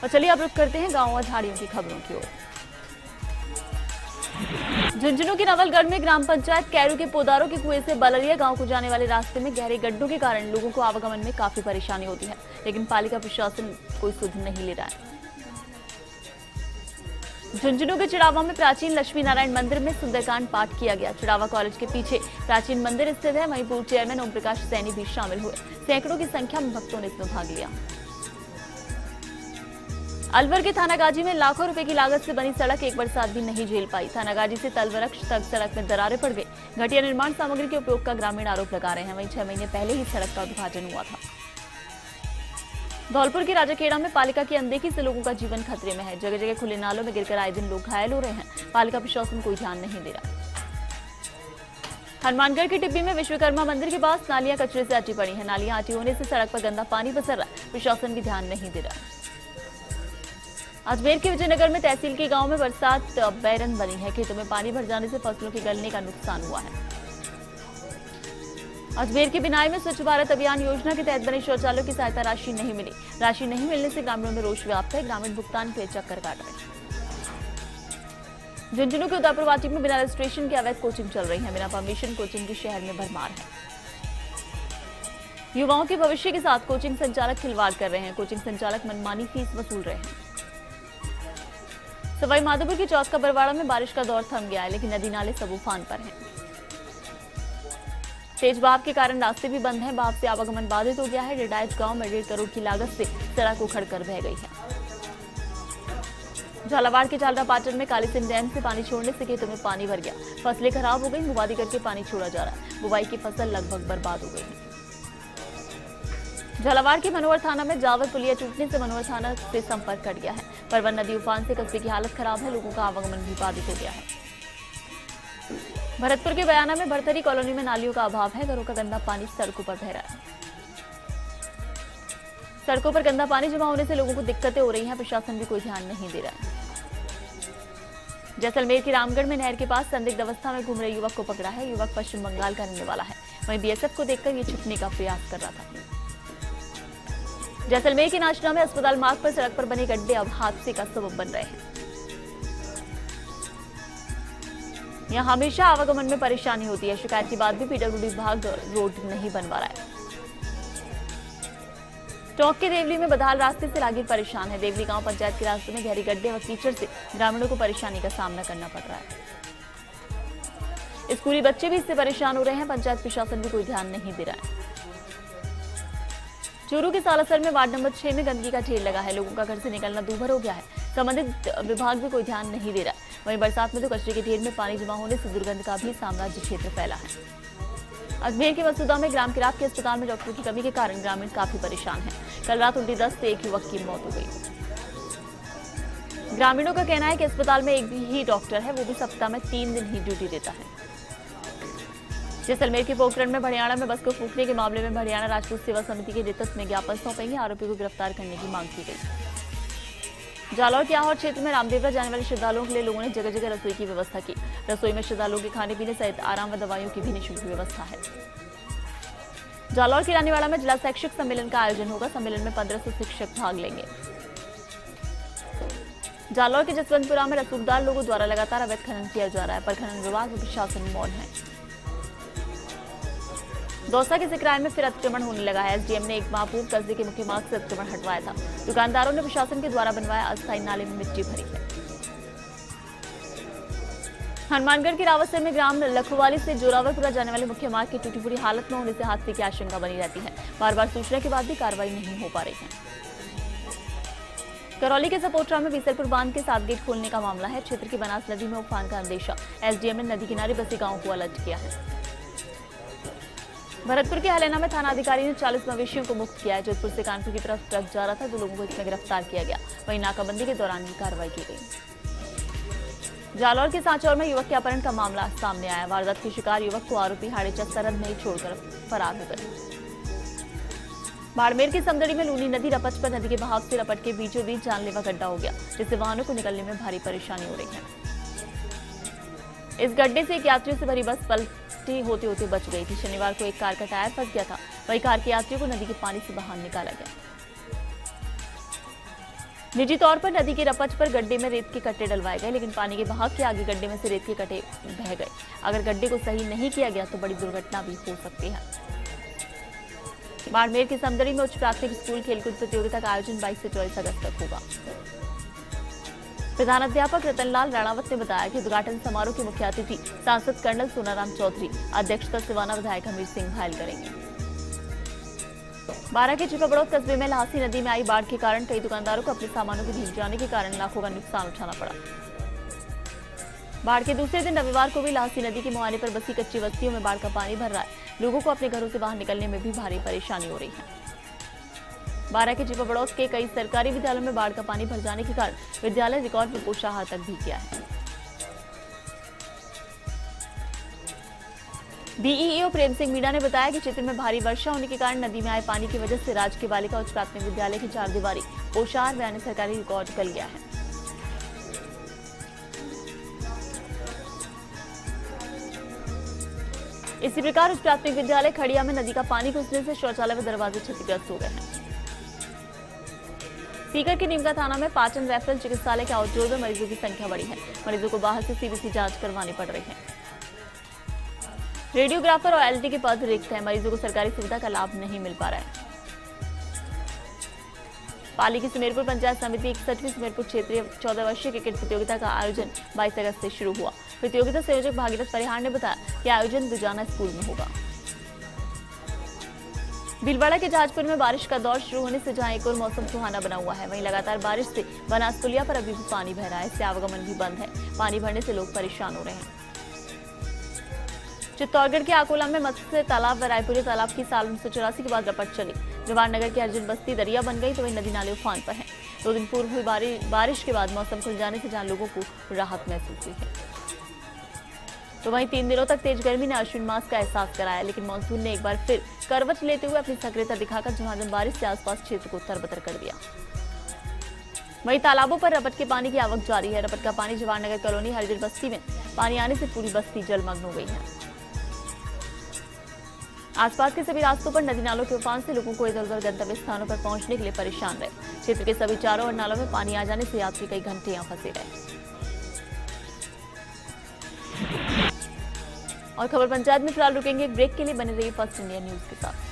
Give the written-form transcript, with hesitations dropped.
और चलिए अब रुक करते हैं गांव और झाड़ियों की खबरों की ओर। झुंझुनू के नवलगढ़ में ग्राम पंचायत कैरू के पोदारों के कुएं से बलरिया गांव को जाने वाले रास्ते में गहरे गड्ढों के कारण लोगों को आवागमन में काफी परेशानी होती है, लेकिन पालिका प्रशासन कोई सुध नहीं ले रहा है। झुंझुनू के चिड़ावा में प्राचीन लक्ष्मी नारायण मंदिर में सुंदरकांड पाठ किया गया। चिड़ावा कॉलेज के पीछे प्राचीन मंदिर स्थित है। वहीं पूर्व चेयरमैन ओम प्रकाश सैनी भी शामिल हुए। सैकड़ों की संख्या में भक्तों ने इसमें भाग लिया। अलवर के थानागाजी में लाखों रुपए की लागत से बनी सड़क एक बरसात भी नहीं झेल पाई। थानागाजी से तलवरक्ष तक सड़क में दरारें पड़ गई। घटिया निर्माण सामग्री के उपयोग का ग्रामीण आरोप लगा रहे हैं। वहीं 6 महीने पहले ही सड़क का उद्घाटन हुआ था। धौलपुर के राजाखेड़ा में पालिका की अनदेखी से लोगों का जीवन खतरे में है। जगह जगह खुले नालों में गिरकर आए दिन लोग घायल हो रहे हैं। पालिका प्रशासन कोई ध्यान नहीं दे रहा। हनुमानगढ़ की टिब्बी में विश्वकर्मा मंदिर के पास नालियां कचरे से अटी पड़ी हैं। नालियां अटी होने से सड़क पर गंदा पानी पसर रहा है। प्रशासन भी ध्यान नहीं दे रहा। अजमेर के विजयनगर में तहसील के गांव में बरसात बैरन बनी है। खेतों में पानी भर जाने से फसलों के गलने का नुकसान हुआ है। अजमेर के बिनाई में स्वच्छ भारत अभियान योजना के तहत बने शौचालयों की सहायता राशि नहीं मिली। राशि नहीं मिलने से ग्रामीणों में रोष व्याप्त है। ग्रामीण भुगतान के चक्कर काट रहे हैं। झुंझुनू के उदयपुर वाटी में बिना रजिस्ट्रेशन के अवैध कोचिंग चल रही है। बिना परमिशन कोचिंग की शहर में भरमार है। युवाओं के भविष्य के साथ कोचिंग संचालक खिलवाड़ कर रहे हैं। कोचिंग संचालक मनमानी फीस वसूल रहे हैं। सवाई माधोपुर के चौथ का बरवाड़ा में बारिश का दौर थम गया है, लेकिन नदी नाले सब उफान पर हैं। तेज बहाव के कारण रास्ते भी बंद हैं। बहाव से आवागमन बाधित हो गया है। डेडाइच गांव में 1.5 करोड़ की लागत से सड़क उखड़कर बह गई है। झालावाड़ के झालरा पाटन में कालीसिंध डैम से पानी छोड़ने से खेतों में पानी भर गया। फसलें खराब हो गई। मुबादी करके पानी छोड़ा जा रहा है। बुवाई की फसल लगभग बर्बाद हो गई है। झालावाड़ के मनोहर थाना में जावर पुलिया टूटने से मनोहर थाना से संपर्क कट गया है। परवन नदी उफान से कस्बे की हालत खराब है। लोगों का आवागमन भी बाधित हो गया है। भरतपुर के बयाना में भरतरी कॉलोनी में नालियों का अभाव है। घरों का गंदा पानी सड़कों पर बह रहा है। सड़कों पर गंदा पानी जमा होने से लोगों को दिक्कतें हो रही हैं। प्रशासन भी कोई ध्यान नहीं दे रहा है। जैसलमेर के रामगढ़ में नहर के पास संदिग्ध अवस्था में घूम रहे युवक को पकड़ा है। युवक पश्चिम बंगाल का रहने वाला है। वहीं बीएसएफ को देखकर ये छुपने का प्रयास कर रहा था। जैसलमेर के नाचना में अस्पताल मार्ग पर सड़क पर बने गड्ढे अब हादसे का सबब बन रहे हैं। यहां हमेशा आवागमन में परेशानी होती है। शिकायत के बाद भी पीडब्ल्यूडी विभाग रोड नहीं बनवा रहा है। टोंक के देवली में बदहाल रास्ते से राहगीर परेशान है। देवली गांव पंचायत के रास्ते में गहरी गड्ढे व कीचड़ से ग्रामीणों को परेशानी का सामना करना पड़ रहा है। स्कूली बच्चे भी इससे परेशान हो रहे हैं। पंचायत प्रशासन भी कोई ध्यान नहीं दे रहा है। चूरू के सालासर में वार्ड नंबर 6 में गंदगी का ढेर लगा है। लोगों का घर से निकलना दूभर हो गया है। संबंधित विभाग भी कोई ध्यान नहीं दे रहा। वहीं बरसात में तो कचरे के ढेर में पानी जमा होने से दुर्गंध का भी साम्राज्य क्षेत्र फैला है। अजमेर के मसूदा में ग्राम किराब के अस्पताल में डॉक्टरों की कमी के कारण ग्रामीण काफी परेशान हैं। कल रात उल्टी दस्त से एक युवक की मौत हो गई। ग्रामीणों का कहना है कि अस्पताल में एक ही डॉक्टर है, वो भी सप्ताह में 3 दिन ही ड्यूटी देता है। जैसलमेर के पोखरण में हरियाणा में बस को फूंकने के मामले में हरियाणा राजपूत सेवा समिति के नेतृत्व में ज्ञापन सौंपेंगे। आरोपी को गिरफ्तार करने की मांग की गई। जालौर के आहोर क्षेत्र में रामदेवरा जाने वाले श्रद्धालुओं के लिए लोगों ने जगह जगह रसोई की व्यवस्था की। रसोई में श्रद्धालुओं के खाने पीने सहित आराम व दवाइयों की भी निःशुल्क व्यवस्था है। जालौर के रानीवाड़ा में जिला शैक्षिक सम्मेलन का आयोजन होगा। सम्मेलन में 1500 शिक्षक भाग लेंगे। जालौर के जसवंतपुरा में रसूखदार लोगों द्वारा लगातार अवैध खनन किया जा रहा है, पर खनन विभाग व प्रशासन मौन है। दौसा के सिकराय में फिर अतिक्रमण होने लगा है। एसडीएम ने एक माह पूर्व कस्बे के मुख्य मार्ग से अतिक्रमण हटवाया था। दुकानदारों ने प्रशासन के द्वारा बनवाया अस्थायी नाले में मिट्टी भरी है। हनुमानगढ़ के रावतसर में ग्राम लखवाली से जोरावरपुरा जाने वाले मुख्य मार्ग की टूटी फूटी हालत में होने से हादसे की आशंका बनी रहती है। बार बार सूचना के बाद भी कार्रवाई नहीं हो पा रही है। करौली के सपोटरा में बीसलपुर बांध के 7 गेट खोलने का मामला है। क्षेत्र की बनास नदी में उफान का अंदेशा। एसडीएम ने नदी किनारे बसे गांव को अलर्ट किया है। भरतपुर के हलैना में थाना अधिकारी ने 40 मवेशियों को मुक्त किया है। जोधपुर से कानपुर की तरफ ट्रक जा रहा था, 2 लोगों को इसमें गिरफ्तार किया गया। वहीं नाकाबंदी के दौरान भी कार्रवाई की गई। जालौर के सांचौर में युवक के अपहरण का मामला सामने आया। वारदात के शिकार युवक को आरोपी हाड़ेचा सरहद में ही छोड़कर फरार हो गए। बाड़मेर के समदड़ी में लूनी नदी रपच पर नदी के बहाव से रपट के बीचों बीच जानलेवा गड्ढा हो गया, जिससे वाहनों को निकलने में भारी परेशानी हो रही है। इस गड्ढे से एक यात्रियों से भरी बस पलटी होते होते बच गई थी। शनिवार को एक कार का टायर फंस गया था। वहीं कार के यात्रियों को नदी के पानी से बाहर निकाला गया। निजी तौर पर नदी की रपच पर गड्ढे में रेत के कट्टे डलवाए गए, लेकिन पानी के बहाव के आगे गड्ढे में से रेत के कट्टे बह गए। अगर गड्ढे को सही नहीं किया गया तो बड़ी दुर्घटना भी हो सकती है। बाड़मेर के समदड़ी में उच्च प्राथमिक स्कूल खेलकूद प्रतियोगिता का आयोजन 22 से 24 अगस्त तक होगा। प्रधानाध्यापक रतनलाल राणावत ने बताया कि उद्घाटन समारोह के मुख्य अतिथि सांसद कर्नल सोनाराम चौधरी, अध्यक्षता सिवाना विधायक हमीर सिंह भायल करेंगे। बारां के चिपबड़ौद कस्बे में लहासी नदी में आई बाढ़ के कारण कई दुकानदारों को अपने सामानों के भीग जाने के कारण लाखों का नुकसान उठाना पड़ा। बाढ़ के दूसरे दिन रविवार को भी लहासी नदी के मुहाने पर बसी कच्ची बस्तियों में बाढ़ का पानी भर रहा है। लोगों को अपने घरों से बाहर निकलने में भी भारी परेशानी हो रही है। बारां के चिपबड़ौद के कई सरकारी विद्यालयों में बाढ़ का पानी भर जाने के कारण विद्यालय रिकॉर्ड में पोषाहार तक भीग गया है। बीईओ प्रेम सिंह मीणा ने बताया कि क्षेत्र में भारी वर्षा होने के कारण नदी में आए पानी की वजह से राजकीय बालिका उच्च प्राथमिक विद्यालय की 4 दीवारी पोषाहार व अन्य सरकारी रिकॉर्ड गल गया है। इसी प्रकार उच्च प्राथमिक विद्यालय खड़िया में नदी का पानी घुसने से शौचालय व दरवाजे क्षतिग्रस्त हो गए हैं। सीकर के नीमका थाना में पाचन रेफरल चिकित्सालय के आउटडोर में मरीजों की संख्या बढ़ी है। मरीजों को बाहर से सीबीसी जांच करवानी पड़ रही है। रेडियोग्राफर और एलटी के पद रिक्त हैं। मरीजों को सरकारी सुविधा का लाभ नहीं मिल पा रहा है। पाली की सुमेरपुर पंचायत समिति 61वीं सुमेरपुर क्षेत्रीय 14 वर्षीय क्रिकेट प्रतियोगिता का आयोजन 22 अगस्त से शुरू हुआ। प्रतियोगिता संयोजक भागीरथ परिहार ने बताया कि आयोजन दुजाना स्कूल में होगा। भीलवाड़ा के जहाजपुर में बारिश का दौर शुरू होने से जहां एक और मौसम सुहाना बना हुआ है, वहीं लगातार बारिश से बनास पुलिया पर अभी भी पानी बह रहा है। इससे आवागमन भी बंद है। पानी भरने से लोग परेशान हो रहे हैं। चित्तौड़गढ़ के आकोला में मत्स्य तालाब व रायपुरी तालाब की साल 1984 के बाद रपट चली। जवाहरनगर की अर्जुन बस्ती दरिया बन गई तो वहीं नदी नाले उफान पर हैं। 2 दिन पूर्व हुई बारिश के बाद मौसम खुल जाने से जहां लोगों को राहत महसूस हुई है, तो वहीं 3 दिनों तक तेज गर्मी ने अश्विन मास का एहसास कराया। लेकिन मानसून ने एक बार फिर करवट लेते हुए अपनी सक्रियता दिखाकर झमाझम बारिश से आसपास क्षेत्र को तरबतर कर दिया। वहीं तालाबों पर रपट के पानी की आवक जारी है। रपट का पानी जवाहरनगर कॉलोनी हरिजन बस्ती में पानी आने से पूरी बस्ती जलमग्न हो गई है। आसपास के सभी रास्तों पर नदी नालों के उफान से लोगों को इधर उधर गंतव्य स्थानों पर पहुंचने के लिए परेशान रहे। क्षेत्र के सभी चारों और नालों में पानी आ जाने से यात्री कई घंटे यहां फंसे रहे। और खबर पंचायत में फिलहाल रुकेंगे एक ब्रेक के लिए। बने रहिए फर्स्ट इंडिया न्यूज के साथ।